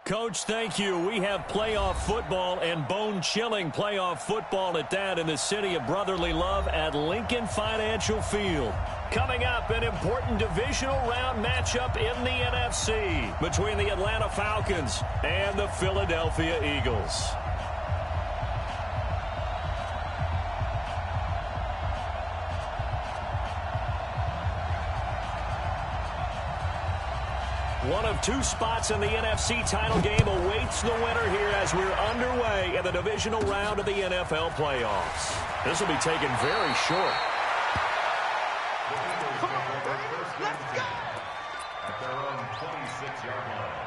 Coach, thank you. We have playoff football and bone-chilling playoff football at that in the city of brotherly love at Lincoln Financial Field. Coming up, an important divisional round matchup in the NFC between the Atlanta Falcons and the Philadelphia Eagles. One of two spots in the NFC title game awaits the winner here as we're underway in the divisional round of the NFL playoffs. This will be taken very short. Come on, let's go! At their own 26-yard line.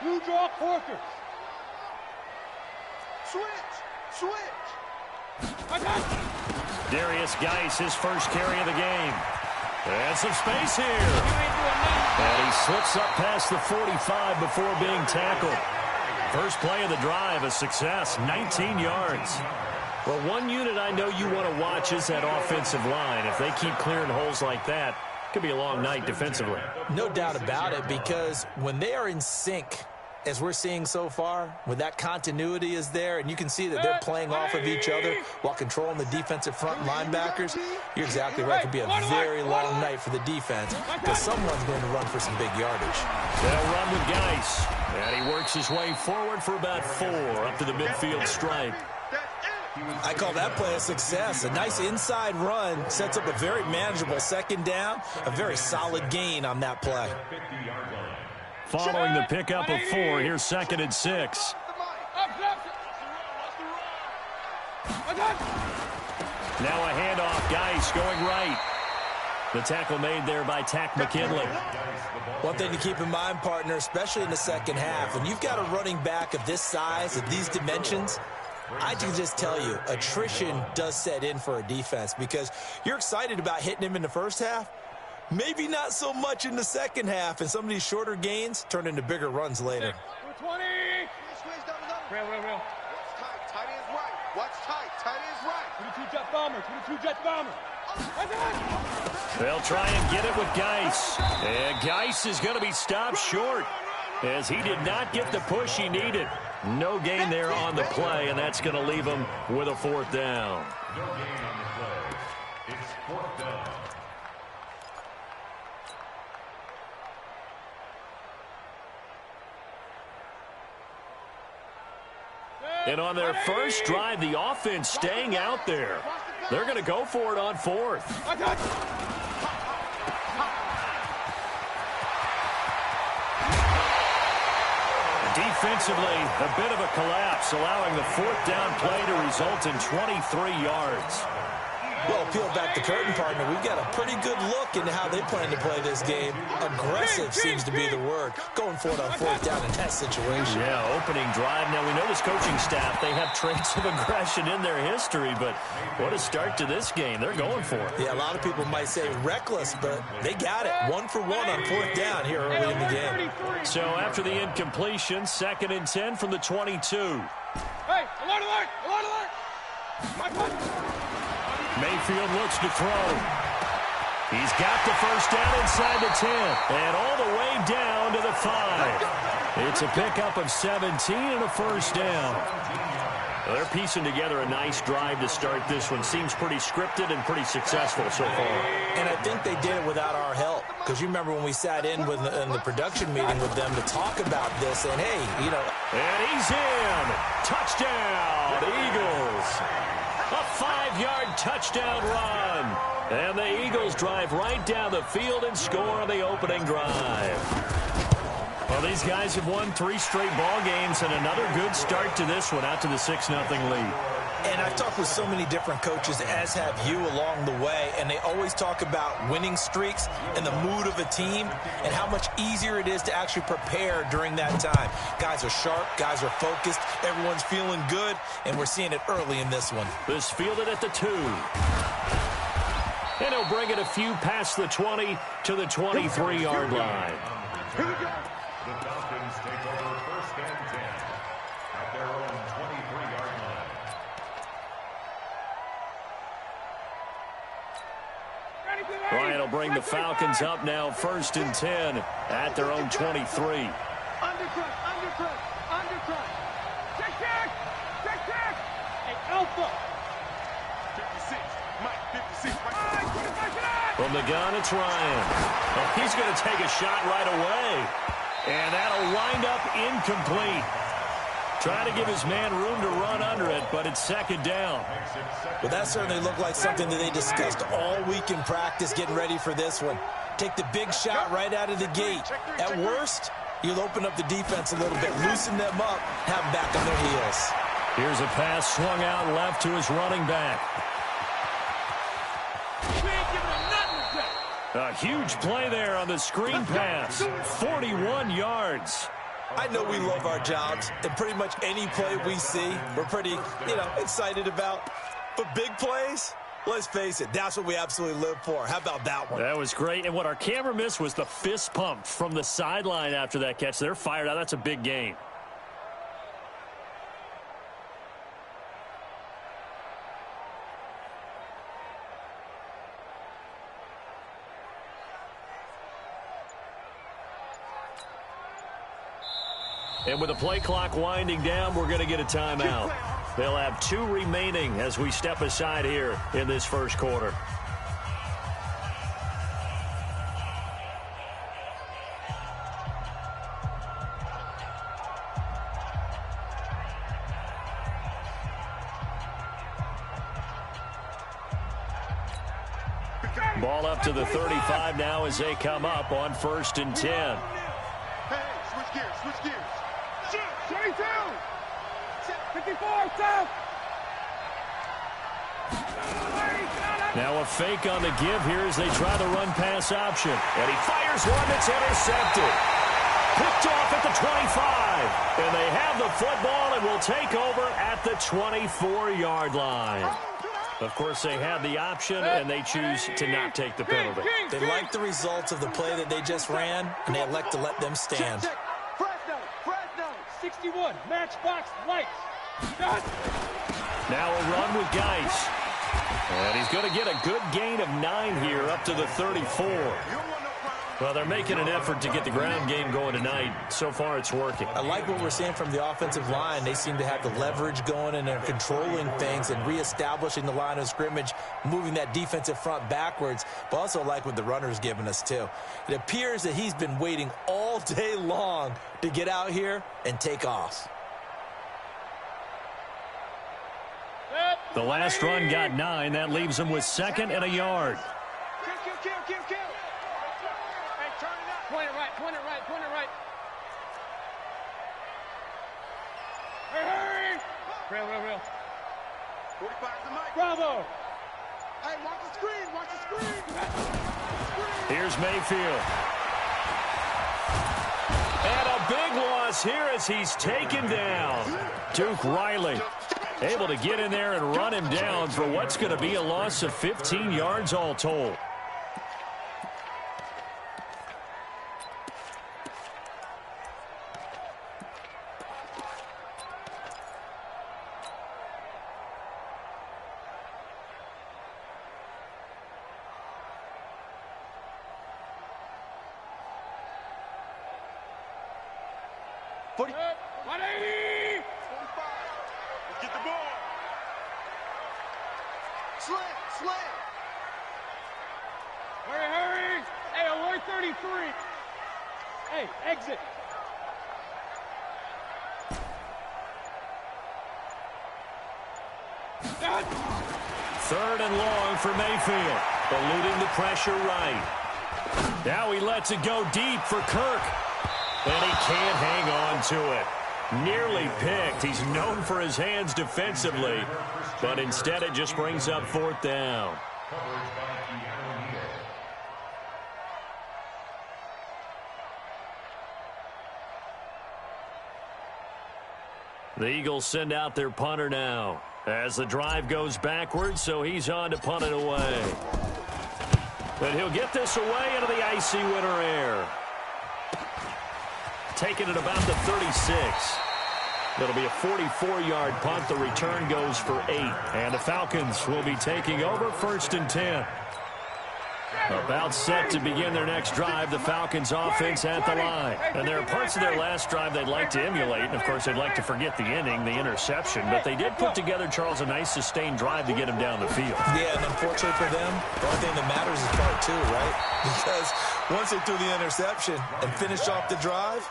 Blue draw Corkers. Switch. Darius Geis, his first carry of the game. And some space here. And he slips up past the 45 before being tackled. First play of the drive, a success, 19 yards. Well, one unit I know you want to watch is that offensive line. If they keep clearing holes like that, it could be a long night defensively. No doubt about it, because when they are in sync, as we're seeing so far, when that continuity is there, and you can see that they're playing off of each other while controlling the defensive front linebackers, you're exactly right. It could be a very long night for the defense because someone's going to run for some big yardage. They'll run with Geis, and he works his way forward for about 4 up to the midfield stripe. I call that play a success. A nice inside run sets up a very manageable second down, a very solid gain on that play. Following the pickup of 4, here's 2nd and 6. Now a handoff, Geis going right. The tackle made there by Tack McKinley. One thing to keep in mind, partner, especially in the second half, when you've got a running back of this size, of these dimensions, I can just tell you, attrition does set in for a defense because you're excited about hitting him in the first half. Maybe not so much in the second half, and some of these shorter gains turn into bigger runs later. 20. Real. What's tight? Tight is right. What's tight? That is right. 22 jet bomber. 22 jet bomber. They'll try and get it with Geis. And Geis is going to be stopped short as he did not get the push he needed. No gain there on the play, and that's going to leave him with a 4th down. No gain on the play. It's 4th down. And on their first drive, the offense staying out there. They're going to go for it on 4th. Defensively, a bit of a collapse, allowing the 4th down play to result in 23 yards. Well, peel back the curtain, partner. We've got a pretty good look into how they plan to play this game. Aggressive seems to be the word. Going for it on 4th down in that situation. Yeah, opening drive. Now, we know this coaching staff, they have traits of aggression in their history, but what a start to this game. They're going for it. Yeah, a lot of people might say reckless, but they got it. 1 for 1 on 4th down here early in the game. So after the incompletion, 2nd and 10 from the 22. Hey, alert, alert, alert, alert. Mayfield looks to throw. He's got the first down inside the 10 and all the way down to the 5. It's a pickup of 17 and a first down. They're piecing together a nice drive to start this one. Seems pretty scripted and pretty successful so far. And I think they did it without our help. Because you remember when we sat in the production meeting with them to talk about this, and hey, you know. And he's in. Touchdown, Eagles. A 5-yard touchdown run. And the Eagles drive right down the field and score on the opening drive. Well, these guys have won 3 straight ball games and another good start to this one out to the 6-0 lead. And I've talked with so many different coaches, as have you, along the way, and they always talk about winning streaks and the mood of a team and how much easier it is to actually prepare during that time. Guys are sharp, guys are focused, everyone's feeling good, and we're seeing it early in this one. This fielded at the 2. And he'll bring it a few past the 20 to the 23-yard line. The Falcons take over 1st and 10 at their own 23-yard line. Ryan will bring the Falcons up now 1st and 10 at their own 23. Undercut, undercut, undercut. Check. Hey, Alpha. 56, Mike, 56. From the gun, it's Ryan. Oh, he's going to take a shot right away. And that'll wind up incomplete. Trying to give his man room to run under it, but it's 2nd down. Well, that certainly looked like something that they discussed all week in practice getting ready for this one. Take the big shot right out of the gate. At worst, you'll open up the defense a little bit, loosen them up, have them back on their heels. Here's a pass swung out left to his running back. A huge play there on the screen pass. 41 yards. I know we love our jobs, and pretty much any play we see, we're pretty, excited about. But big plays, let's face it, that's what we absolutely live for. How about that one? That was great. And what our camera missed was the fist pump from the sideline after that catch. They're fired out. That's a big game. And with the play clock winding down, we're going to get a timeout. They'll have 2 remaining as we step aside here in this first quarter. Ball up to the 35 now as they come up on 1st and 10. Hey, switch gears. 22! 54, south! Now a fake on the give here as they try the run-pass option. And he fires one that's intercepted. Picked off at the 25. And they have the football and will take over at the 24-yard line. Of course, they have the option, and they choose to not take the penalty. They like the results of the play that they just ran, and they elect to let them stand. Fresno, 61, matchbox lights. Shot. Now a run with Geis. And he's going to get a good gain of 9 here up to the 34. Well, they're making an effort to get the ground game going tonight. So far, it's working. I like what we're seeing from the offensive line. They seem to have the leverage going, and they're controlling things and reestablishing the line of scrimmage, moving that defensive front backwards. But also like what the runner's giving us, too. It appears that he's been waiting all day long to get out here and take off. The last run got 9. That leaves him with 2nd and a yard. Kill. Hey, turn it up. Point it right. Hey. Real. 45 to Mike. Bravo. Hey, watch the screen. Here's Mayfield. And a big loss here as he's taken down. Duke Riley able to get in there and run him down for what's going to be a loss of 15 yards all told. Get the ball. Slam. Hurry. Hey, alert 33. Hey, exit. Third and long for Mayfield. Eluding the pressure right. Now he lets it go deep for Kirk. And he can't hang on to it. Nearly picked. He's known for his hands defensively, but instead it just brings up 4th down. The Eagles send out their punter now as the drive goes backwards, so he's on to punt it away. But he'll get this away into the icy winter air. Taking it about the 36. It'll be a 44-yard punt. The return goes for 8. And the Falcons will be taking over 1st and 10. About set to begin their next drive, the Falcons offense at the line. And there are parts of their last drive they'd like to emulate. And, of course, they'd like to forget the ending, the interception. But they did put together, Charles, a nice sustained drive to get him down the field. Yeah, and unfortunately for them, the only thing that matters is part 2, right? Because once they threw the interception and finished off the drive,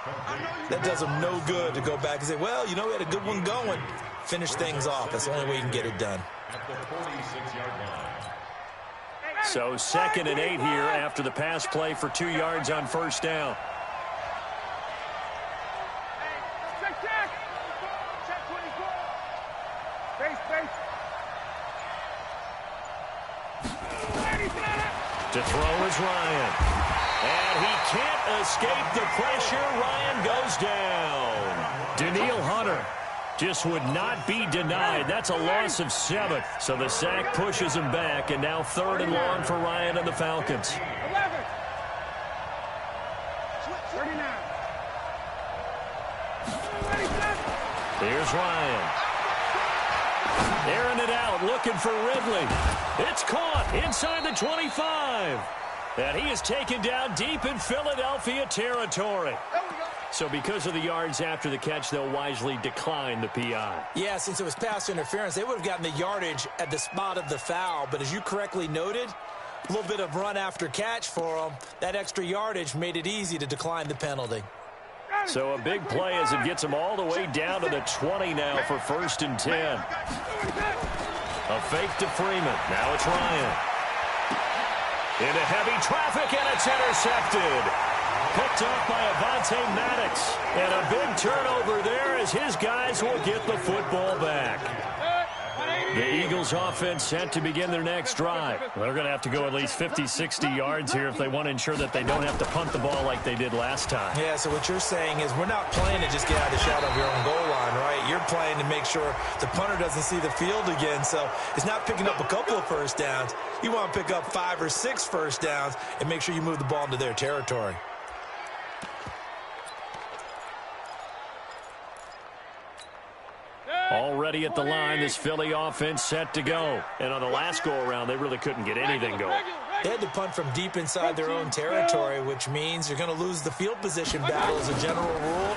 that does them no good to go back and say, well, you know, we had a good one going. Finish things off. That's the only way you can get it done. At the 46-yard line. So 2nd and 8 here after the pass play for 2 yards on 1st down. Check. Check 24. Base. To throw is Ryan. And he can't escape the pressure. Ryan goes down. Danielle Hunter just would not be denied. That's a loss of 7. So the sack pushes him back, and now 3rd and long for Ryan and the Falcons. 11. 39. Here's Ryan. Airing it out, looking for Ridley. It's caught inside the 25. And he is taken down deep in Philadelphia territory. So because of the yards after the catch, they'll wisely decline the PI. Yeah, since it was pass interference, they would have gotten the yardage at the spot of the foul. But as you correctly noted, a little bit of run after catch for them. That extra yardage made it easy to decline the penalty. So a big play as it gets them all the way down to the 20 now for 1st and 10. A fake to Freeman. Now it's Ryan. Into heavy traffic, and it's intercepted. Picked up by Avonte Maddox. And a big turnover there as his guys will get the football back. The Eagles offense set to begin their next drive. They're going to have to go at least 50, 60 yards here if they want to ensure that they don't have to punt the ball like they did last time. Yeah, so what you're saying is we're not playing to just get out of the shadow of your own goal line, right? You're playing to make sure the punter doesn't see the field again. So it's not picking up a couple of first downs. You want to pick up 5 or 6 first downs and make sure you move the ball into their territory. Already ready at the line. This Philly offense set to go. And on the last go-around, they really couldn't get anything going. They had to punt from deep inside their own territory, which means you're going to lose the field position battle as a general rule.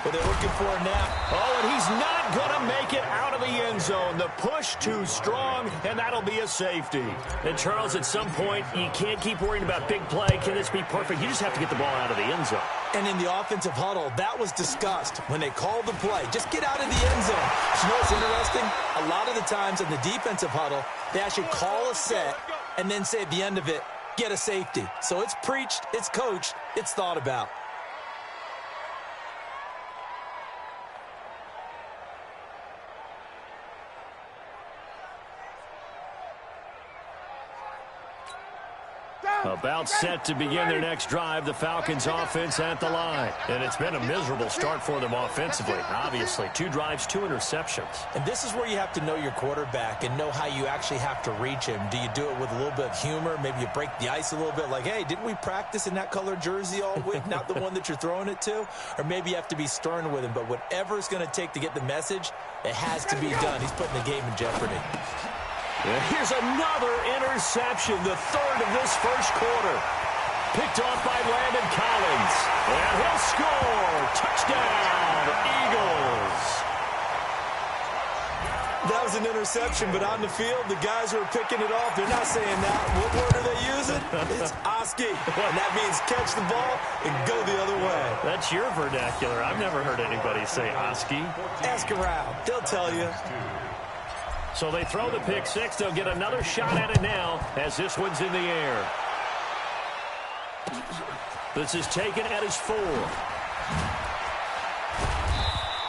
But they're looking for it now. Oh, and he's not going to make it out of the end zone. The push too strong, and that'll be a safety. And, Charles, at some point, you can't keep worrying about big play. Can this be perfect? You just have to get the ball out of the end zone. And in the offensive huddle, that was discussed when they called the play. Just get out of the end zone. You know what's interesting? A lot of the times in the defensive huddle, they actually call a set and then say at the end of it, get a safety. So it's preached, it's coached, it's thought about. About set to begin their next drive, the Falcons offense at the line. And it's been a miserable start for them offensively. Obviously, 2 drives, 2 interceptions. And this is where you have to know your quarterback and know how you actually have to reach him. Do you do it with a little bit of humor? Maybe you break the ice a little bit like, hey, didn't we practice in that colored jersey all week, not the one that you're throwing it to? Or maybe you have to be stern with him. But whatever it's going to take to get the message, it has to be done. He's putting the game in jeopardy. And here's another interception, the 3rd of this first quarter. Picked off by Landon Collins. And he'll score. Touchdown, Eagles. That was an interception, but on the field, the guys who are picking it off, they're not saying that. What word are they using? It's Oski. And that means catch the ball and go the other way. That's your vernacular. I've never heard anybody say Oski. Ask around. They'll tell you. So they throw the pick 6. They'll get another shot at it now as this one's in the air. This is taken at his 4.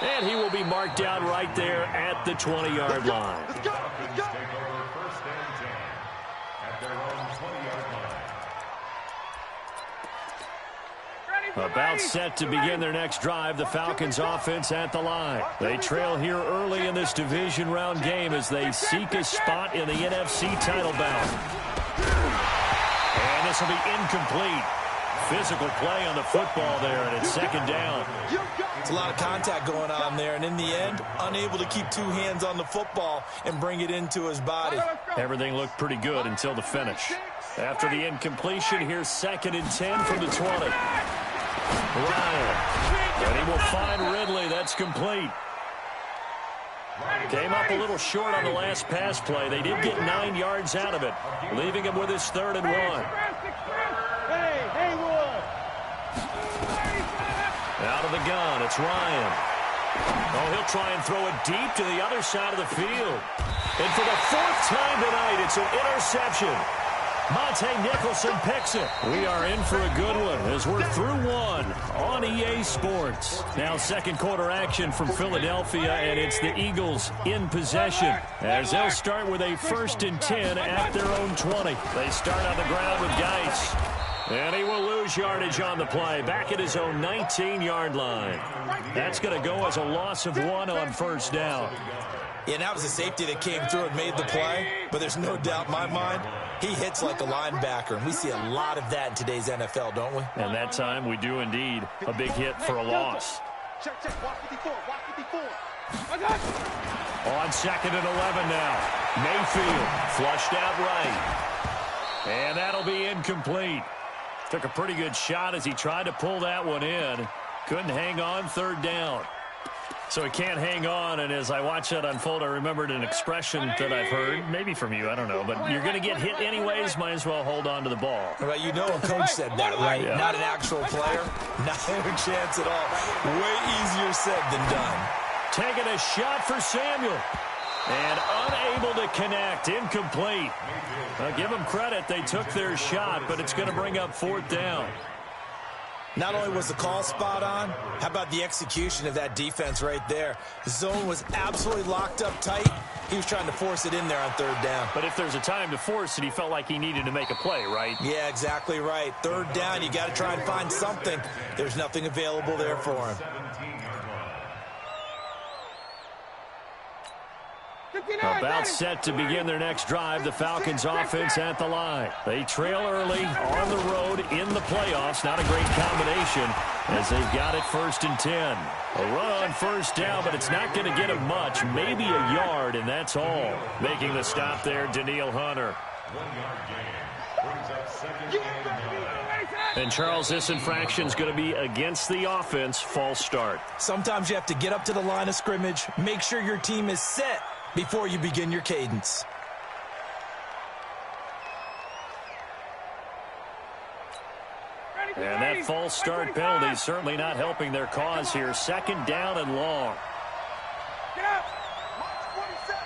And he will be marked down right there at the 20-yard line. Falcons take over 1st and 10 at their own 20-yard line. About set to begin their next drive, the Falcons offense at the line. They trail here early in this division round game as they seek a spot in the NFC title bout. And this will be incomplete. Physical play on the football there, and it's 2nd down. It's a lot of contact going on there, and in the end, unable to keep 2 hands on the football and bring it into his body. Everything looked pretty good until the finish. After the incompletion, here's 2nd and 10 from the 20. Ryan, and he will find Ridley. That's complete. Came up a little short on the last pass play. They did get 9 yards out of it, leaving him with his 3rd and 1. Out of the gun, it's Ryan. Oh, he'll try and throw it deep to the other side of the field. And for the 4th time tonight, it's an interception. Monte Nicholson picks it. We are in for a good one as we're through 1 on EA Sports. Now 2nd quarter action from Philadelphia, and it's the Eagles in possession as they'll start with a 1st and 10 at their own 20. They start on the ground with Geis. And he will lose yardage on the play, back at his own 19-yard line. That's going to go as a loss of 1 on 1st down. Yeah, and that was a safety that came through and made the play, but there's no doubt in my mind, he hits like a linebacker, and we see a lot of that in today's NFL, don't we? And that time we do indeed. A big hit for a loss. Check, watch 54, watch 54. On 2nd and 11 now. Mayfield flushed out right. And that'll be incomplete. Took a pretty good shot as he tried to pull that one in. Couldn't hang on, 3rd down. So he can't hang on, and as I watch that unfold, I remembered an expression that I've heard, maybe from you, I don't know, but you're going to get hit anyways, might as well hold on to the ball. Right, you know a coach said that, right? Yeah. Not an actual player. Not a chance at all. Way easier said than done. Taking a shot for Samuel. And unable to connect, incomplete. I'll give them credit, they took their shot, but it's going to bring up 4th down. Not only was the call spot on, how about the execution of that defense right there? The zone was absolutely locked up tight. He was trying to force it in there on 3rd down. But if there's a time to force it, he felt like he needed to make a play, right? Yeah, exactly right. 3rd down, you got to try and find something. There's nothing available there for him. About set to begin their next drive, the Falcons offense at the line. They trail early on the road in the playoffs. Not a great combination. as they've got it 1st and 10. A run on 1st down, but it's not going to get him much, maybe a yard, and that's all. Making the stop there, Daniil Hunter. 1-yard gain. Brings up 2nd and 9. And Charles, this infraction is going to be against the offense. False start. Sometimes you have to get up to the line of scrimmage, make sure your team is set before you begin your cadence. And that false start penalty is certainly not helping their cause here. 2nd down and long. Get up. March 47.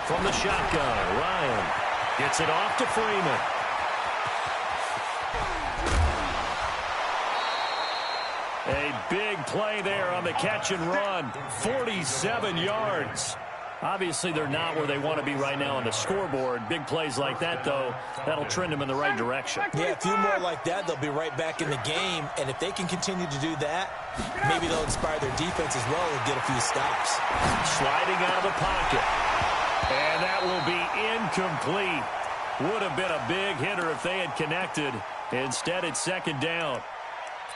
From the shotgun, Ryan gets it off to Freeman. A big play there on the catch and run. 47 yards. Obviously, they're not where they want to be right now on the scoreboard. Big plays like that, though, that'll trend them in the right direction. Yeah, a few more like that, they'll be right back in the game. And if they can continue to do that, maybe they'll inspire their defense as well and get a few stops. Sliding out of the pocket. And that will be incomplete. Would have been a big hitter if they had connected. Instead, it's 2nd down.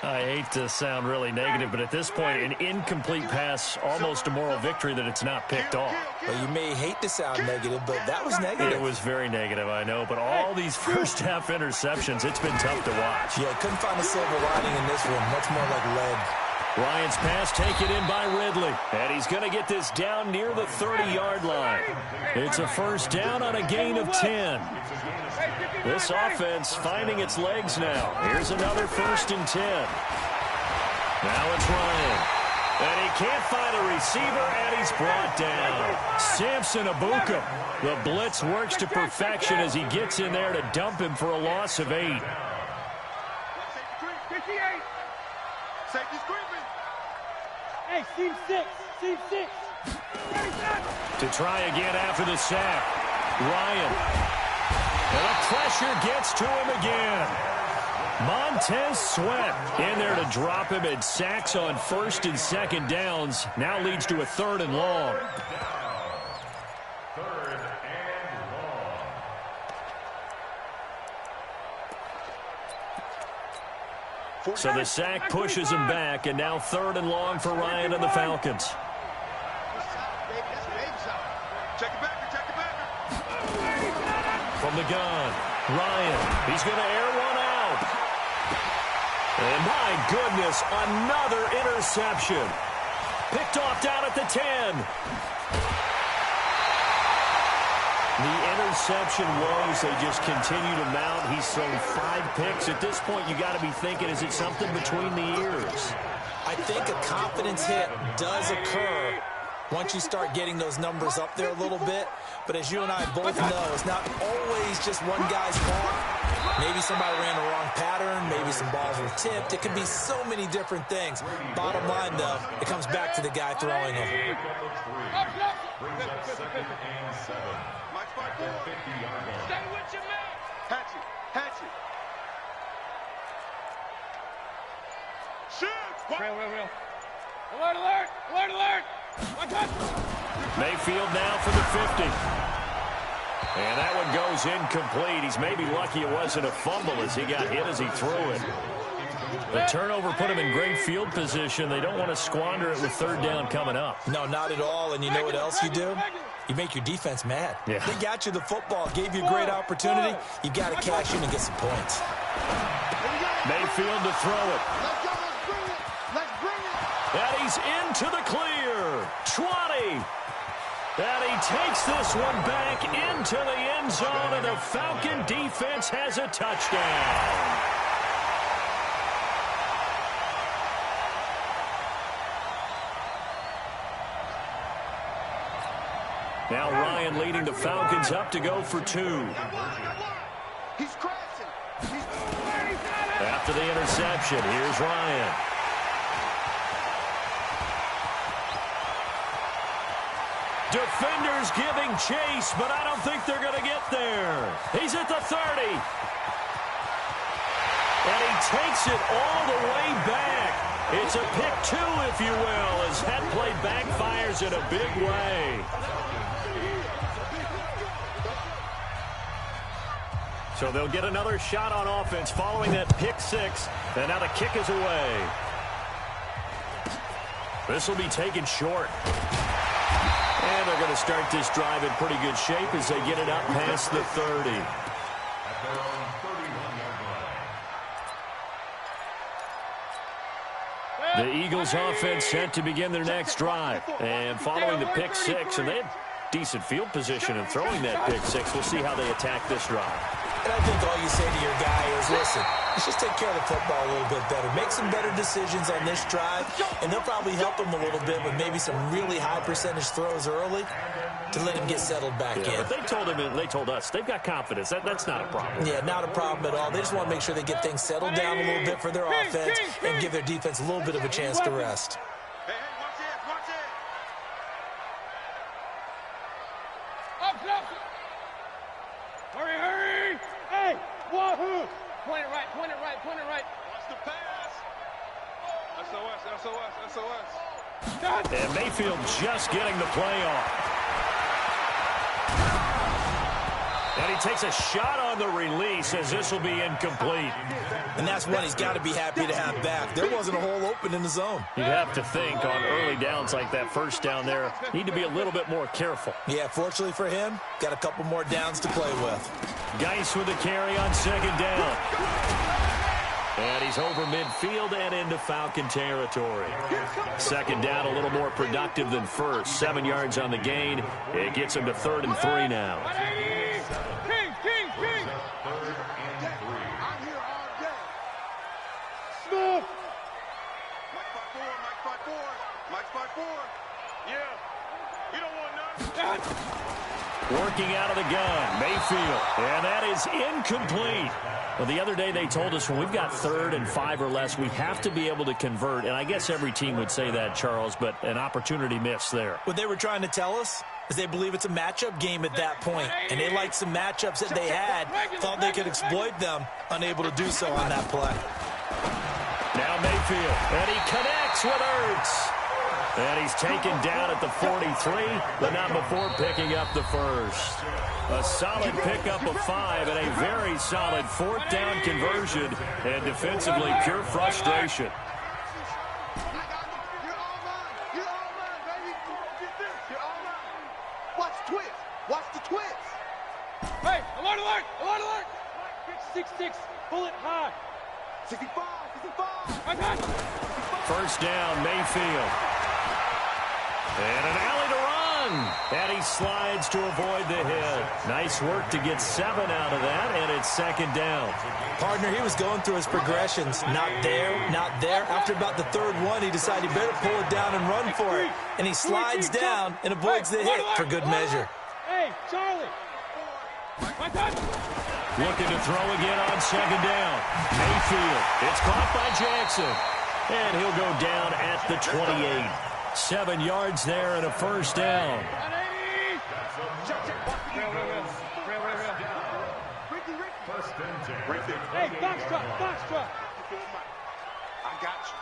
I hate to sound really negative, but at this point, an incomplete pass, almost a moral victory that it's not picked off. Well, you may hate to sound negative, but that was negative. It was very negative, I know, but all these first-half interceptions, it's been tough to watch. Yeah, couldn't find a silver lining in this one. Much more like lead. Ryan's pass taken in by Ridley, and he's going to get this down near the 30-yard line. It's a 1st down on a gain of 10. This offense finding its legs now. Here's another 1st and 10. Now it's Ryan. And he can't find a receiver, and he's brought down. Samson Abuka. The blitz works to perfection as he gets in there to dump him for a loss of 8. Safety screaming. Hey, seam 6. Seam 6. To try again after the sack. Ryan. And the pressure gets to him again. Montez Sweat in there to drop him, and sacks on 1st and 2nd downs. Now leads to a 3rd and long. 3rd and long. So the sack pushes him back, and now 3rd and long for Ryan and the Falcons. Check it back. From the gun, Ryan, he's going to air one out. And my goodness, another interception. Picked off down at the 10. The interception woes, they just continue to mount. He's thrown 5 picks. At this point, you got to be thinking, is it something between the ears? I think a confidence hit does occur once you start getting those numbers up there a little bit. But as you and I both know, it's not always just one guy's fault. Maybe somebody ran the wrong pattern. Maybe some balls were tipped. It could be so many different things. Bottom line, though, it comes back to the guy throwing them. Brings up 2nd and 7. At their 50-yard line. Stay with your man. Hatchet. Shoot. Real. Alert. Mayfield now for the 50. And that one goes incomplete. He's maybe lucky it wasn't a fumble as he got hit as he threw it. The turnover put him in great field position. They don't want to squander it with 3rd down coming up. No, not at all. And you know what else you do? You make your defense mad. Yeah. They got you the football, gave you a great opportunity. You got to cash in and get some points. Mayfield to throw it. Let's bring it. And he's into the clear. 20. And he takes this one back into the end zone, and the Falcon defense has a touchdown. Now Ryan leading the Falcons up to go for 2. He's crashing. After the interception, here's Ryan. Defenders giving chase, but I don't think they're going to get there. He's at the 30. And he takes it all the way back. It's a pick 2, if you will, as that play backfires in a big way. So they'll get another shot on offense following that pick six. And now the kick is away. This will be taken short. And they're going to start this drive in pretty good shape as they get it up past the 30. At their own 31-yard line. The Eagles offense set to begin their next drive. And following the pick six, and they had decent field position in throwing that pick six. We'll see how they attack this drive. And I think all you say to your guy is, listen, let's just take care of the football a little bit better. Make some better decisions on this drive, and they'll probably help him a little bit with maybe some really high percentage throws early to let him get settled back in. But they told him, and they told us, they've got confidence. That's not a problem. Yeah, not a problem at all. They just want to make sure they get things settled down a little bit for their offense and give their defense a little bit of a chance to rest. Hey, watch it, watch it. Hurry, hurry. Hey, wahoo. Point it right, point it right, point it right. Watch the pass. SOS, SOS, SOS. And Mayfield just getting the play off. And he takes a shot on the release as this will be incomplete. And that's one he's got to be happy to have back. There wasn't a hole open in the zone. You'd have to think on early downs like that first down there, need to be a little bit more careful. Yeah, fortunately for him, got a couple more downs to play with. Geis with the carry on second down. And he's over midfield and into Falcon territory. Second down a little more productive than first. 7 yards on the gain. It gets him to 3rd and 3 now. King, king, king. 3rd and 3. I'm here all day. Smith. Mike 5-4, Mike 5-4. Yeah. We don't want none. Working out of the gun, Mayfield. And that is incomplete. Well, the other day they told us when we've got 3rd and 5 or less, we have to be able to convert. And I guess every team would say that, Charles, but an opportunity missed there. What they were trying to tell us is they believe it's a matchup game at that point. And they liked some matchups that they had, thought they could exploit them, unable to do so on that play. Now Mayfield, and he connects with Ertz. And he's taken down at the 43, but not before picking up the first. A solid pickup of 5 and a very solid 4th down conversion. And defensively, pure frustration. You're all mine. You're all mine, baby. Get this. You're all mine. Watch the twist. Watch the twist. Hey, alert, alert, alert, alert. 6-6, bullet high. 65, 65. I got you. First down, Mayfield. And an alley to run. And he slides to avoid the hit. Nice work to get 7 out of that, and it's 2nd down. Partner, he was going through his progressions. Not there, not there. After about the 3rd one, he decided he better pull it down and run for it. And he slides down and avoids the hit for good measure. Hey, Charlie. Looking to throw again on 2nd down. Mayfield. It's caught by Jackson. And he'll go down at the 28. 7 yards there and a first down. Hey, box truck. I got you.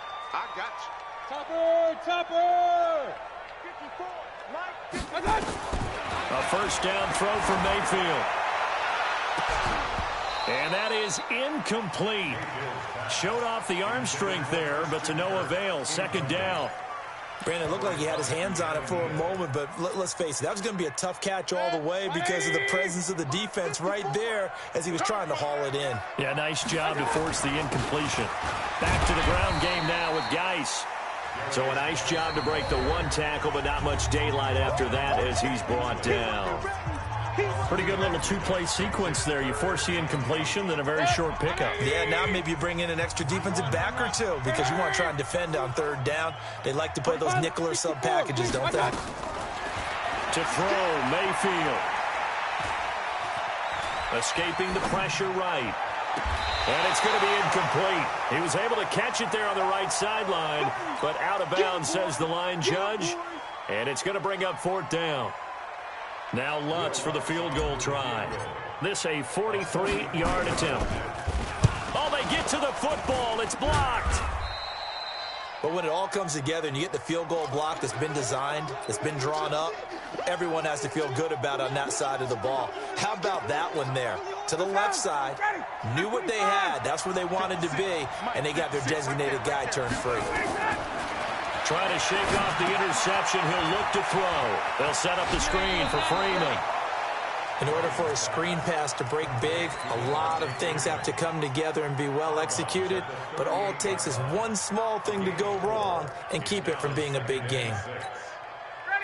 Topper. 54. Mike. I got you. A first down throw from Mayfield. And that is incomplete. Showed off the arm strength there, but to no avail. 2nd down. Brandon, it looked like he had his hands on it for a moment, but let's face it, that was going to be a tough catch all the way because of the presence of the defense right there as he was trying to haul it in. Yeah, nice job to force the incompletion. Back to the ground game now with Geis. So a nice job to break the 1 tackle, but not much daylight after that as he's brought down. Pretty good little 2-play sequence there. You force the incompletion, then a very short pickup. Yeah, now maybe you bring in an extra defensive back or 2 because you want to try and defend on 3rd down. They like to play those nickel or sub packages, don't they? To throw, Mayfield. Escaping the pressure right. And it's going to be incomplete. He was able to catch it there on the right sideline, but out of bounds, says the line judge. And it's going to bring up 4th down. Now Lutz for the field goal try. This a 43-yard attempt. Oh, they get to the football. It's blocked. But when it all comes together and you get the field goal block that's been designed, that's been drawn up, everyone has to feel good about on that side of the ball. How about that one there? to the left side, knew what they had. That's where they wanted to be, and they got their designated guy turned free. Trying to shake off the interception. He'll look to throw. They'll set up the screen for Freeman. In order for a screen pass to break big, a lot of things have to come together and be well executed, but all it takes is one small thing to go wrong and keep it from being a big game.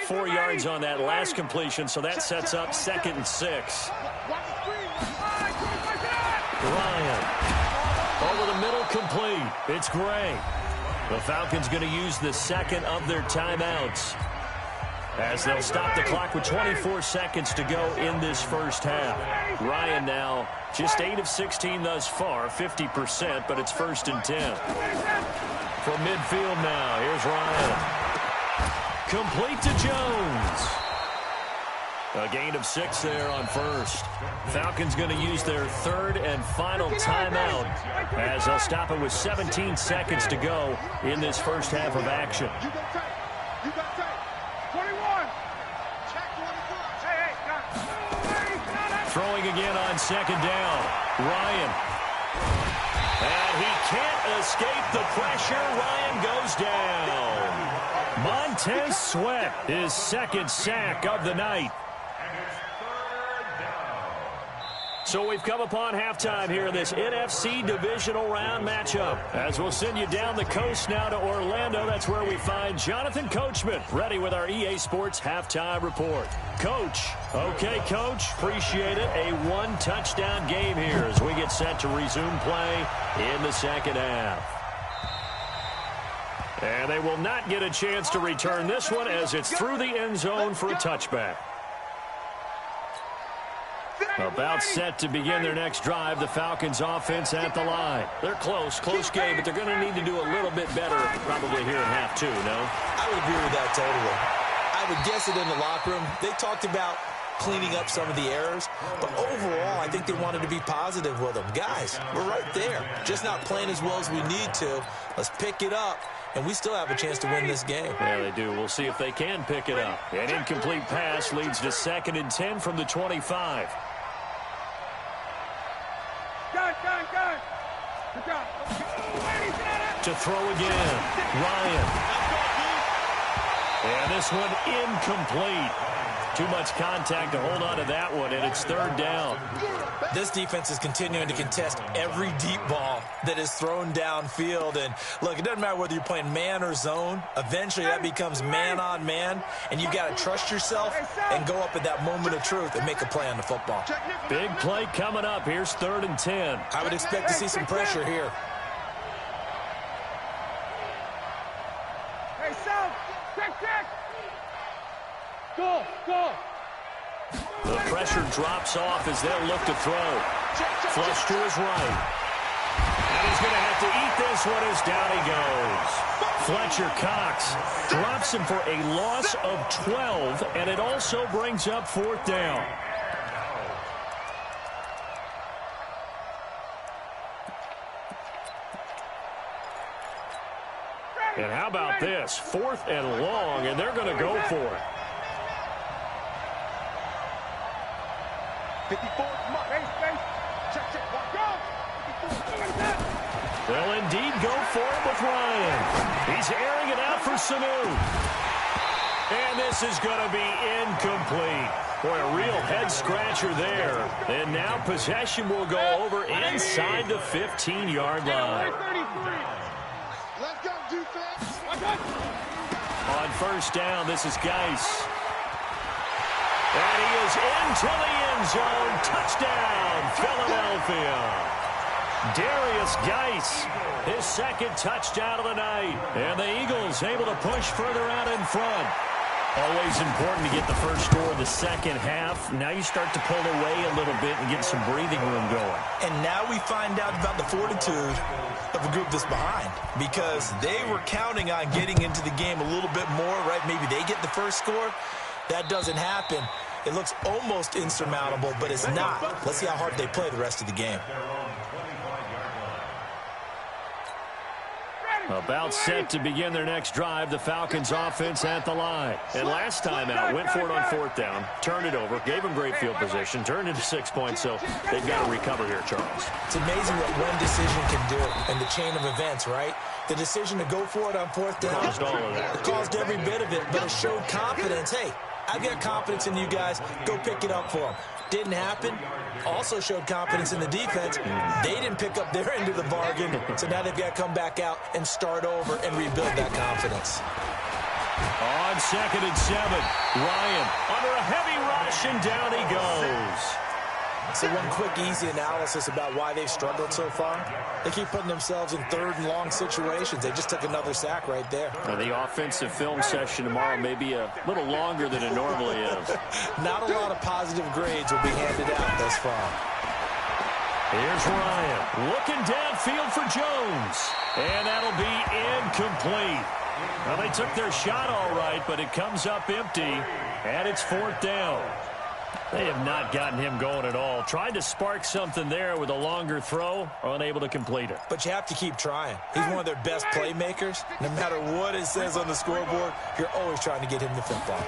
4 yards on that last completion, so that sets up 2nd and 6. Ryan. Over the middle, complete. It's Gray. The Falcons going to use the second of their timeouts, as they'll stop the clock with 24 seconds to go in this first half. Ryan now just 8 of 16 thus far, 50%, but it's 1st and 10. From midfield now, here's Ryan. Complete to Jones. A gain of 6 there on first. Falcons going to use their 3rd and final timeout, as they'll stop it with 17 seconds to go in this first half of action. Throwing again on 2nd down. Ryan. And he can't escape the pressure. Ryan goes down. Montez Sweat, his 2nd sack of the night. So we've come upon halftime here in this NFC Divisional Round matchup, as we'll send you down the coast now to Orlando. That's where we find Jonathan Coachman, ready with our EA Sports Halftime Report. Coach. Okay, Coach. Appreciate it. A 1-touchdown game here as we get set to resume play in the second half. And they will not get a chance to return this one, as it's through the end zone for a touchback. About set to begin their next drive, the Falcons offense at the line. They're close game, but they're going to need to do a little bit better probably here in half 2, no? I would agree with that totally. I would guess it in the locker room. They talked about cleaning up some of the errors, but overall, I think they wanted to be positive with them. Guys, we're right there. Just not playing as well as we need to. Let's pick it up, and we still have a chance to win this game. Yeah, they do. We'll see if they can pick it up. An incomplete pass leads to 2nd and 10 from the 25. To throw again, Ryan. And this one incomplete. Too much contact to hold on to that one, and it's 3rd down. This defense is continuing to contest every deep ball that is thrown downfield. And, look, it doesn't matter whether you're playing man or zone. Eventually, that becomes man-on-man, and you've got to trust yourself and go up at that moment of truth and make a play on the football. Big play coming up. Here's 3rd and 10. I would expect to see some pressure here. Hey, Sam, check. Go. The pressure drops off as they'll look to throw. Flush to his right. And he's going to have to eat this one as down he goes. Fletcher Cox drops him for a loss of 12, and it also brings up 4th down. And how about this? 4th and long, and they're going to go for it. 54, come on. Check, go. They'll indeed go for it with Ryan. He's airing it out for Sanu. And this is going to be incomplete. Boy, a real head-scratcher there. And now possession will go over inside the 15-yard line. Let's go, defense. On 1st down, this is Geis. And he is into the end zone. Touchdown, Philadelphia. Darius Geis, his 2nd touchdown of the night. And the Eagles able to push further out in front. Always important to get the first score of the second half. Now you start to pull away a little bit and get some breathing room going. And now we find out about the fortitude of a group that's behind, because they were counting on getting into the game a little bit more, right? Maybe they get the first score. That doesn't happen. It looks almost insurmountable, but it's not. Let's see how hard they play the rest of the game. About set to begin their next drive, the Falcons offense at the line. And last time out, went for it on 4th down, turned it over, gave them great field position, turned into 6 points, so they've got to recover here, Charles. It's amazing what one decision can do in the chain of events, right? The decision to go for it on 4th down caused all of that. It caused every bit of it, but it showed confidence. Hey, I've got confidence in you guys. Go pick it up for them. Didn't happen. Also showed confidence in the defense. They didn't pick up their end of the bargain, so now they've got to come back out and start over and rebuild that confidence. On 2nd and 7, Ryan under a heavy rush, and down he goes. So one quick, easy analysis about why they've struggled so far. They keep putting themselves in 3rd and long situations. They just took another sack right there. The offensive film session tomorrow may be a little longer than it normally is. Not a lot of positive grades will be handed out thus far. Here's Ryan looking downfield for Jones. And that'll be incomplete. Well, they took their shot all right, but it comes up empty, and it's 4th down. They have not gotten him going at all. Tried to spark something there with a longer throw, unable to complete it. But you have to keep trying. He's one of their best playmakers. No matter what it says on the scoreboard, you're always trying to get him the football.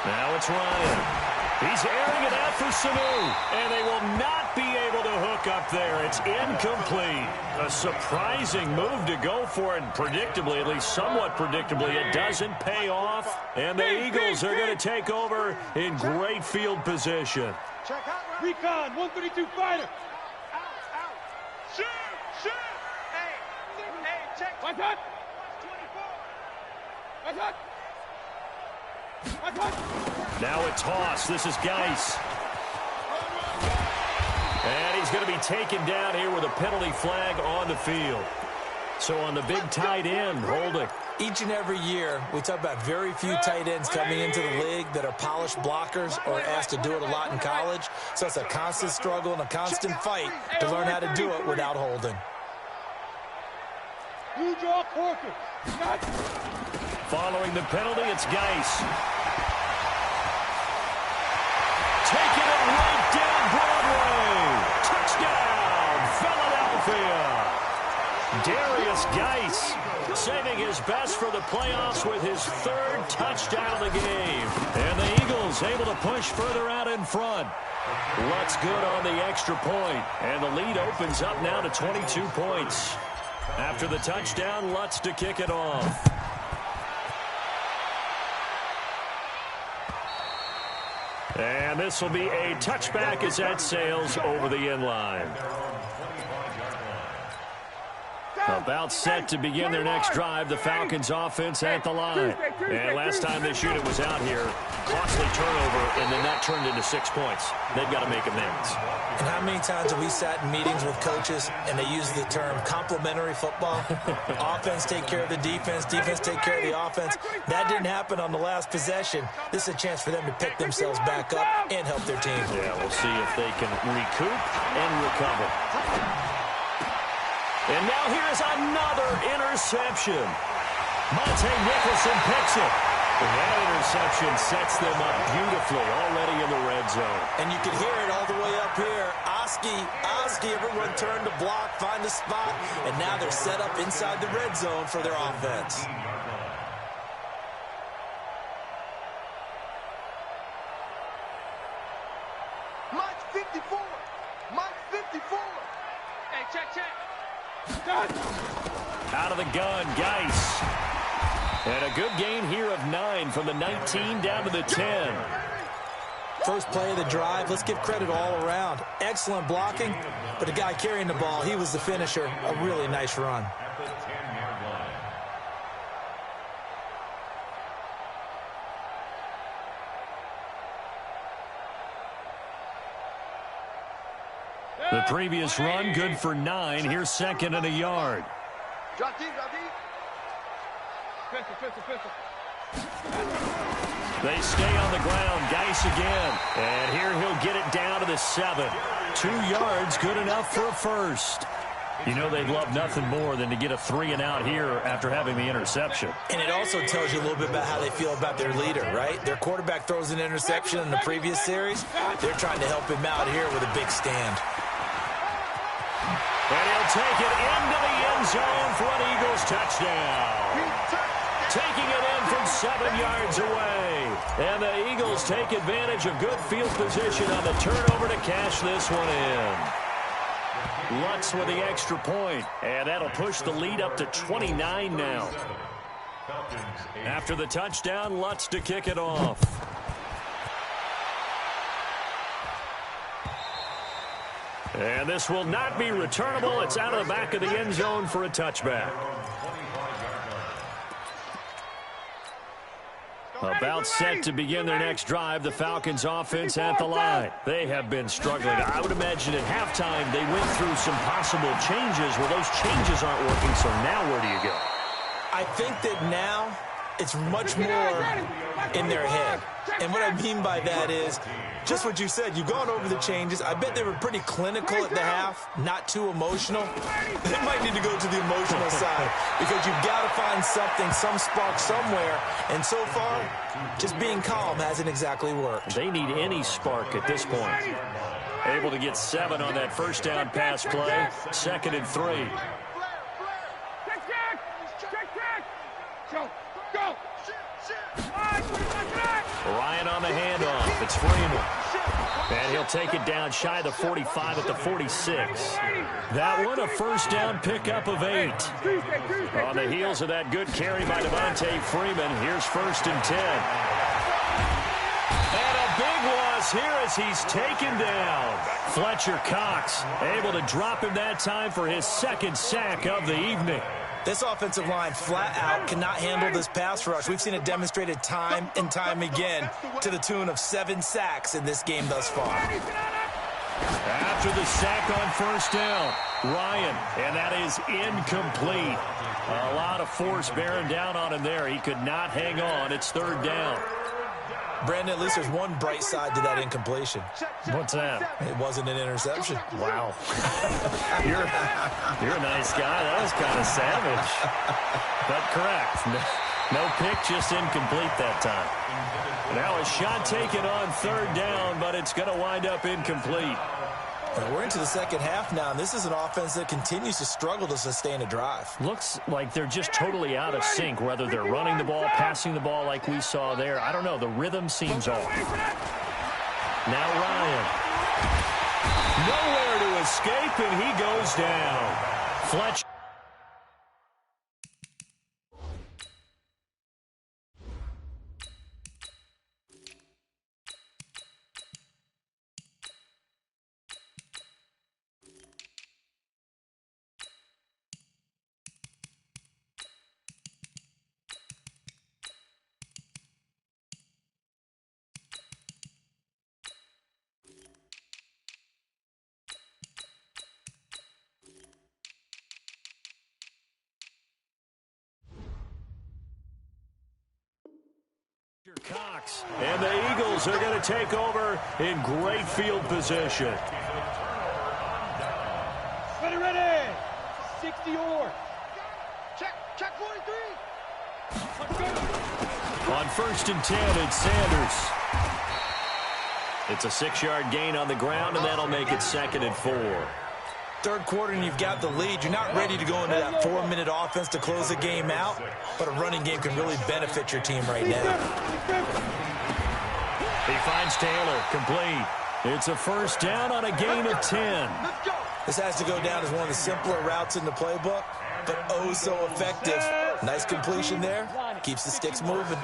Now it's Ryan. He's airing it out for Sanu, and they will not be able to hook up there. It's incomplete. A surprising move to go for it, and predictably, at least somewhat predictably, it doesn't pay off, and the Eagles are going to take over in great field position. Recon, 132 fighter. Out. Shoot. Hey, check. Watch out. 24. Watch out. Now a toss. This is Geis. And he's going to be taken down here with a penalty flag on the field. So on the big tight end, holding. Each and every year, we talk about very few tight ends coming into the league that are polished blockers or asked to do it a lot in college. So it's a constant struggle and a constant fight to learn how to do it without holding. You draw Corker. Following the penalty, it's Geis. Taking it right down Broadway. Touchdown, Philadelphia. Darius Geis saving his best for the playoffs with his 3rd touchdown of the game. And the Eagles able to push further out in front. Lutz good on the extra point. And the lead opens up now to 22 points. After the touchdown, Lutz to kick it off. And this will be a touchback as that sails over the end line. About set to begin their next drive, the Falcons offense at the line. And last time this unit was out here, costly turnover, and then that turned into 6 points. They've got to make amends. And how many times have we sat in meetings with coaches and they use the term complementary football? Offense take care of the defense, defense take care of the offense. That didn't happen on the last possession. This is a chance for them to pick themselves back up and help their team. Yeah, we'll see if they can recoup and recover. And now here's another interception. Monte Nicholson picks it. And that interception sets them up beautifully already in the red zone. And you can hear it all the way up here. Oski, everyone turned to block, find a spot, and now they're set up inside the red zone for their offense. Mike 54. Mike 54. Hey, check. Out of the gun, Geis. And a good gain here of 9 from the 19 down to the 10. First play of the drive, let's give credit all around. Excellent blocking, but the guy carrying the ball, he was the finisher. A really nice run. The previous run, good for 9. Here's 2nd and a yard. Drop deep. Pistol. They stay on the ground. Geis again. And here he'll get it down to the 7. 2 yards, good enough for a first. You know they'd love nothing more than to get a 3-and-out here after having the interception. And it also tells you a little bit about how they feel about their leader, right? Their quarterback throws an interception in the previous series. They're trying to help him out here with a big stand. And he'll take it into the end zone for an Eagles touchdown. Taking it in from 7 yards away. And the Eagles take advantage of good field position on the turnover to cash this one in. Lutz with the extra point. And that'll push the lead up to 29 now. After the touchdown, Lutz to kick it off. And this will not be returnable. It's out of the back of the end zone for a touchback. About set to begin their next drive, the Falcons offense at the line. They have been struggling. I would imagine at halftime they went through some possible changes. Well, those changes aren't working, so now where do you go? I think that now it's much more in their head. And what I mean by that is just what you said. You've gone over the changes. I bet they were pretty clinical at the half, not too emotional. They might need to go to the emotional side because you've got to find something, some spark somewhere. And so far, just being calm hasn't exactly worked. They need any spark at this point. Able to get 7 on that first down pass play. 2nd and 3. Ryan on the handoff. It's Freeman. And he'll take it down shy of the 45 at the 46. That one a first down pickup of 8. On the heels of that good carry by Devontae Freeman, here's 1st and 10. And a big loss here as he's taken down. Fletcher Cox able to drop him that time for his 2nd sack of the evening. This offensive line flat out cannot handle this pass rush. We've seen it demonstrated time and time again to the tune of 7 sacks in this game thus far. After the sack on first down, Ryan, and that is incomplete. A lot of force bearing down on him there. He could not hang on. It's 3rd down. Brandon, at least there's one bright side to that incompletion. What's that? It wasn't an interception. Wow. You're a nice guy. That was kind of savage. But correct. No pick, just incomplete that time. Now a shot taken on 3rd down, but it's going to wind up incomplete. We're into the 2nd half now, and this is an offense that continues to struggle to sustain a drive. Looks like they're just totally out of sync, whether they're running the ball, passing the ball like we saw there. I don't know. The rhythm seems off. Now Ryan. Nowhere to escape, and he goes down. Fletcher. Cox, and the Eagles are going to take over in great field position. Ready. 60 or. Check 43. On 1st and 10, it's Sanders. It's a 6-yard gain on the ground, and that'll make it 2nd and 4. 3rd quarter and you've got the lead. You're not ready to go into that 4-minute offense to close the game out, but a running game can really benefit your team right now. He finds Taylor, complete. It's a first down on a gain of 10. This has to go down as one of the simpler routes in the playbook, but oh so effective. Nice completion there. Keeps the sticks moving.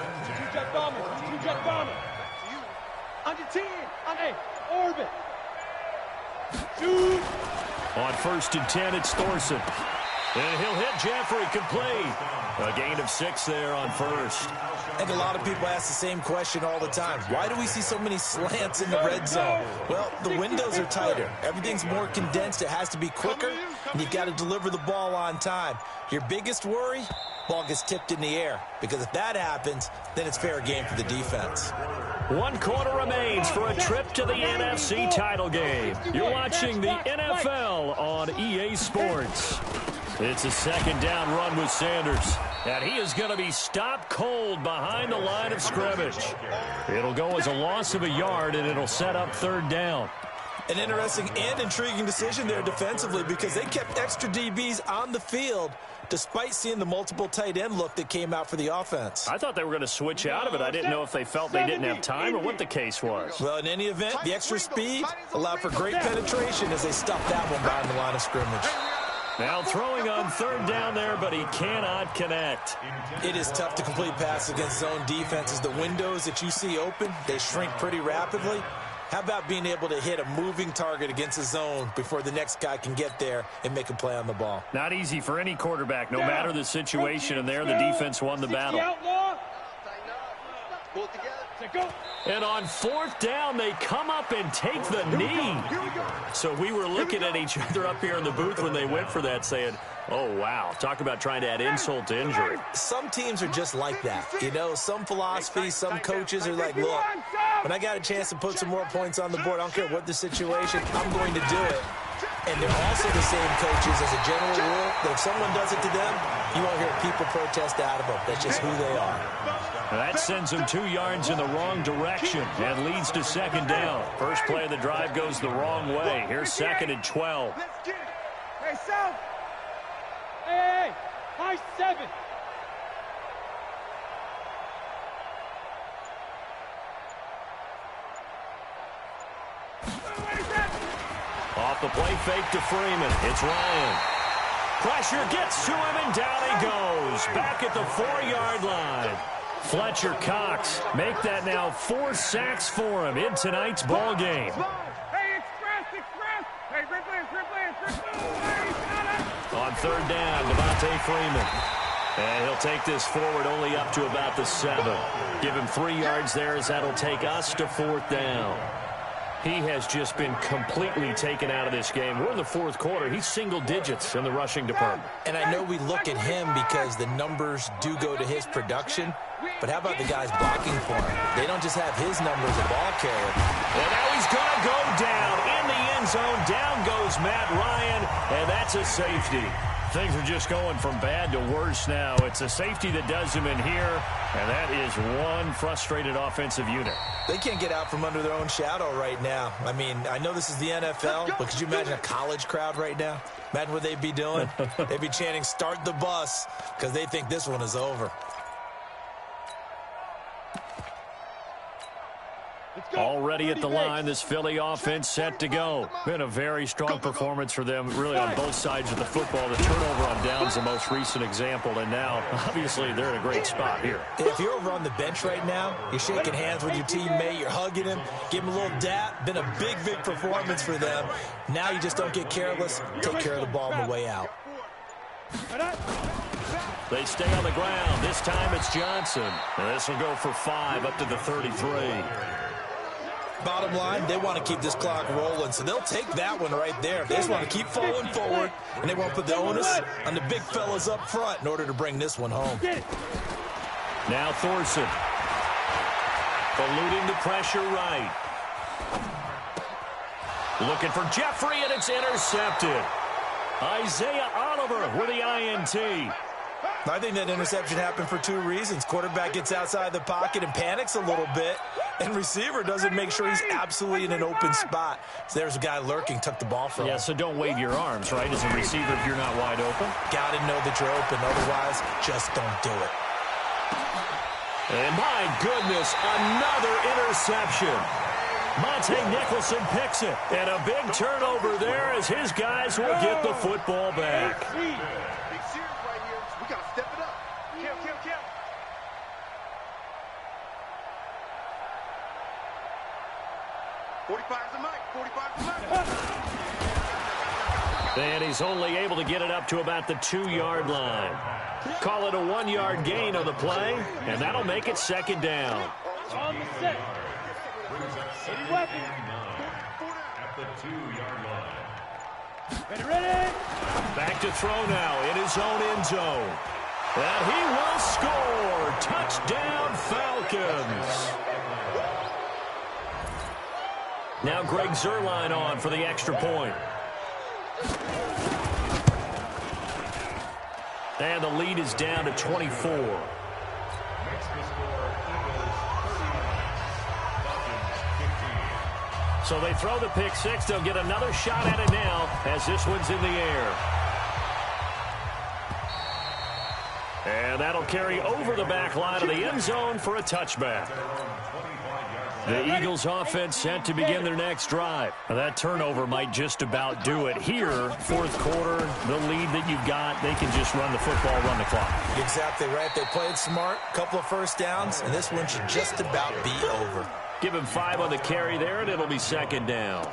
Under 10, on A, orbit. Shoot. On 1st and 10, it's Thorson. And he'll hit Jeffrey, complete. A gain of 6 there on 1st. I think a lot of people ask the same question all the time. Why do we see so many slants in the red zone? Well, the windows are tighter. Everything's more condensed. It has to be quicker, and you've got to deliver the ball on time. Your biggest worry? Ball gets tipped in the air, because if that happens, then it's fair game for the defense. 1 quarter remains for a trip to the NFC title game. You're watching the NFL on EA Sports. It's a 2nd down run with Sanders. And he is going to be stopped cold behind the line of scrimmage. It'll go as a loss of a yard, and it'll set up 3rd down. An interesting and intriguing decision there defensively because they kept extra DBs on the field despite seeing the multiple tight end look that came out for the offense. I thought they were going to switch out of it. I didn't know if they felt they didn't have time or what the case was. Well, in any event, the extra speed allowed for great penetration as they stuffed that one behind the line of scrimmage. Now throwing on third down there, but he cannot connect. It is tough to complete passes against zone defenses. The windows that you see open, they shrink pretty rapidly. How about being able to hit a moving target against a zone before the next guy can get there and make a play on the ball? Not easy for any quarterback, no matter the situation, and there the defense won the battle. And on fourth down, they come up and take the knee. So we were looking at each other up here in the booth when they went for that saying, oh, wow, talk about trying to add insult to injury. Some teams are just like that. You know, some philosophies, some coaches are like, look, when I got a chance to put some more points on the board, I don't care what the situation, I'm going to do it. And they're also the same coaches as a general rule that if someone does it to them, you won't hear people protest out of them. That's just who they are. That sends them 2 yards in the wrong direction and leads to second down. First play of the drive goes the wrong way. Here's second and 12. Hey, South. Hey, high 7. Off the play fake to Freeman. It's Ryan. Pressure gets to him, and down he goes. Back at the 4-yard line. Fletcher Cox make that now 4 sacks for him in tonight's ball game. Hey, express. Hey, Ripley. On third down, Devontae Freeman. And he'll take this forward only up to about the 7. Give him 3 yards there as that'll take us to fourth down. He has just been completely taken out of this game. We're in the fourth quarter. He's single digits in the rushing department. And I know we look at him because the numbers do go to his production, but how about the guys blocking for him? They don't just have his numbers as a ball carrier. And now he's going to go down in the end zone. Down goes Matt Ryan, and that's a safety. Things are just going from bad to worse now. It's a safety that does him in here, and that is one frustrated offensive unit. They can't get out from under their own shadow right now. I mean, I know this is the NFL, but could you imagine a college crowd right now? Imagine what they'd be doing. They'd be chanting, "Start the bus," because they think this one is over. Already at the line, this Philly offense set to go. Been a very strong performance for them, really on both sides of the football. The turnover on downs the most recent example, and now, obviously, they're in a great spot here. If you're over on the bench right now, you're shaking hands with your teammate, you're hugging him, give him a little dap. Been a big, big performance for them. Now you just don't get careless. Take care of the ball on the way out. They stay on the ground. This time it's Johnson. And this will go for 5 up to the 33. Bottom line, they want to keep this clock rolling, so they'll take that one right there. They just want to keep falling forward, and they won't put the onus on the big fellas up front in order to bring this one home. Now Thorson. Eluding the pressure right. Looking for Jeffrey, and it's intercepted. Isaiah Oliver with the INT. I think that interception happened for 2 reasons. Quarterback gets outside the pocket and panics a little bit, and receiver doesn't make sure he's absolutely in an open spot. So there's a guy lurking, took the ball from him. Yeah, so don't wave your arms, right, as a receiver if you're not wide open. Got to know that you're open. Otherwise, just don't do it. And my goodness, another interception. Monte Nicholson picks it. And a big turnover there as his guys will get the football back. We got to step it up. Count. 45's the mic. 45's the mic. And he's only able to get it up to about the 2-yard line. Call it a 1-yard gain on the play, and that'll make it second down. On the set. Any weapon. At the 2-yard line. Ready. Back to throw now in his own end zone. And he will score. Touchdown, Falcons. Now Greg Zuerlein on for the extra point. And the lead is down to 24. Makes the score Eagles 39, Falcons 15. So they throw the pick six. They'll get another shot at it now as this one's in the air. And that'll carry over the back line of the end zone for a touchback. The Eagles offense set to begin their next drive. Now, that turnover might just about do it. Here, fourth quarter, the lead that you've got, they can just run the football, run the clock. Exactly right. They played smart, couple of first downs, and this one should just about be over. Give him 5 on the carry there, and it'll be second down.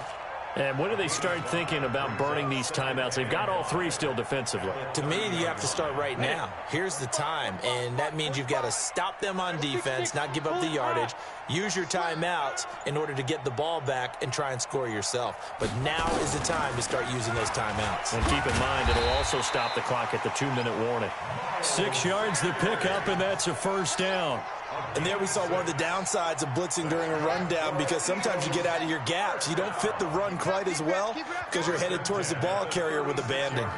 And when do they start thinking about burning these timeouts? They've got all 3 still defensively. To me, you have to start right now. Here's the time, and that means you've got to stop them on defense, not give up the yardage, use your timeouts in order to get the ball back and try and score yourself. But now is the time to start using those timeouts. And keep in mind, it'll also stop the clock at the 2-minute warning. 6 yards the pickup, and that's a first down. And there we saw one of the downsides of blitzing during a rundown, because sometimes you get out of your gaps. You don't fit the run quite as well because you're headed towards the ball carrier with abandon.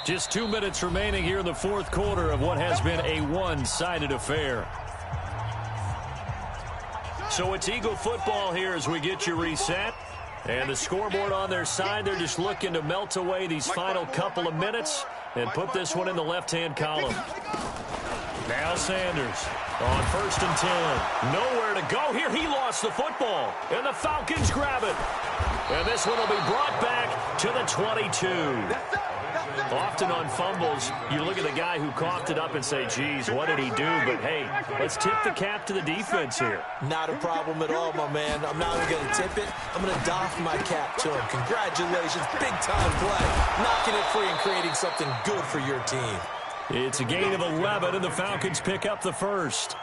Just 2 minutes remaining here in the fourth quarter of what has been a one-sided affair. So it's Eagle football here as we get you reset. And the scoreboard on their side, they're just looking to melt away these final couple of minutes and put this one in the left-hand column. Now Sanders on 1st and 10. Nowhere to go here. He lost the football, and the Falcons grab it. And this one will be brought back to the 22. Often on fumbles, you look at the guy who coughed it up and say, geez, what did he do? But, hey, let's tip the cap to the defense here. Not a problem at all, my man. I'm not even going to tip it. I'm going to doff my cap to him. Congratulations. Big-time play. Knocking it free and creating something good for your team. It's a gain of 11, and the Falcons pick up the first.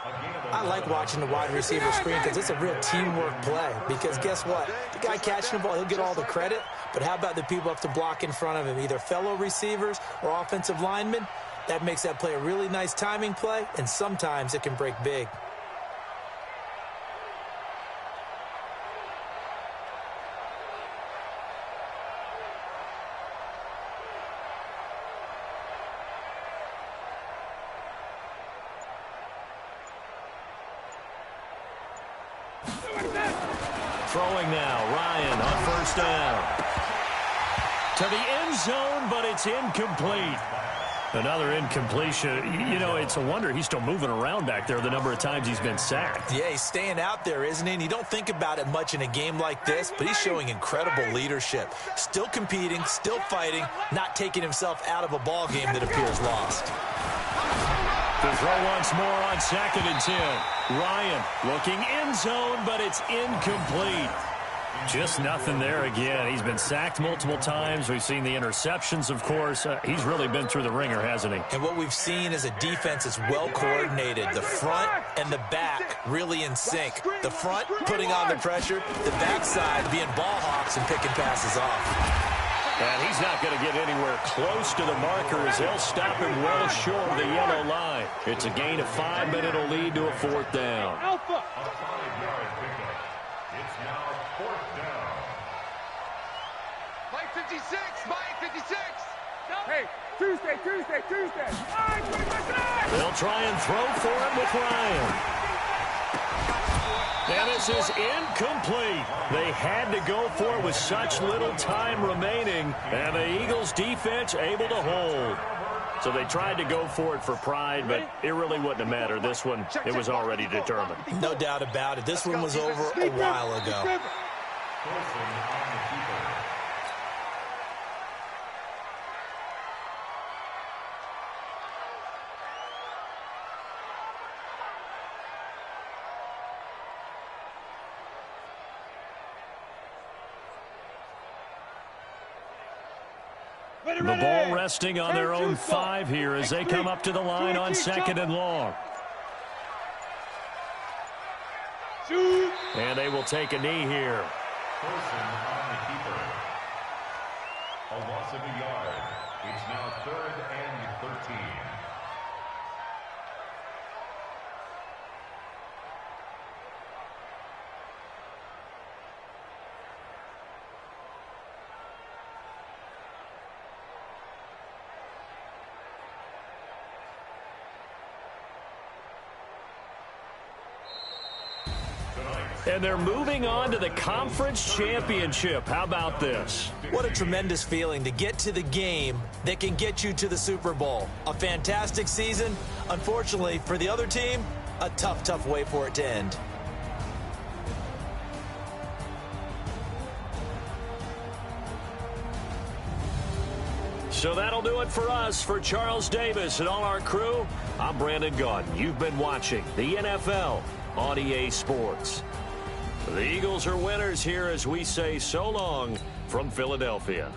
I like watching the wide receiver screen because it's a real teamwork play. Because guess what? The guy catching the ball, he'll get all the credit. But how about the people up to block in front of him, either fellow receivers or offensive linemen? That makes that play a really nice timing play, and sometimes it can break big. Throwing now, Ryan on 1st down. To the end zone, but it's incomplete. Another incompletion. You know, it's a wonder he's still moving around back there the number of times he's been sacked. Yeah, he's staying out there, isn't he? And you don't think about it much in a game like this, but he's showing incredible leadership. Still competing, still fighting, not taking himself out of a ball game that appears lost. To throw once more on 2nd and 10. Ryan looking end zone, but it's incomplete. Just nothing there again. He's been sacked multiple times. We've seen the interceptions, of course. He's really been through the ringer, hasn't he? And what we've seen is a defense that's well coordinated. The front and the back really in sync. The front putting on the pressure, the backside being ball hawks and picking passes off. And he's not going to get anywhere close to the marker as they'll stop him well short of the yellow line. It's a gain of 5, but it'll lead to a 4th down. Alpha. A 5-yard pickup. It's now 4th down. Mike 56, Mike 56. Hey, Tuesday. They'll try and throw for him with Ryan. And this is incomplete. They had to go for it with such little time remaining, and the Eagles defense able to hold. So they tried to go for it for pride, but it really wouldn't have mattered. This one, it was already determined. No doubt about it. This one was over a while ago. The ball resting on their own 5 here as they come up to the line on 2nd and long. And they will take a knee here. Person on the keeper. A loss of a yard. It's now 3rd and 13. And they're moving on to the conference championship. How about this? What a tremendous feeling to get to the game that can get you to the Super Bowl. A fantastic season. Unfortunately, for the other team, a tough, tough way for it to end. So that'll do it for us. For Charles Davis and all our crew, I'm Brandon Gaudin. You've been watching the NFL on EA Sports. The Eagles are winners here as we say so long from Philadelphia.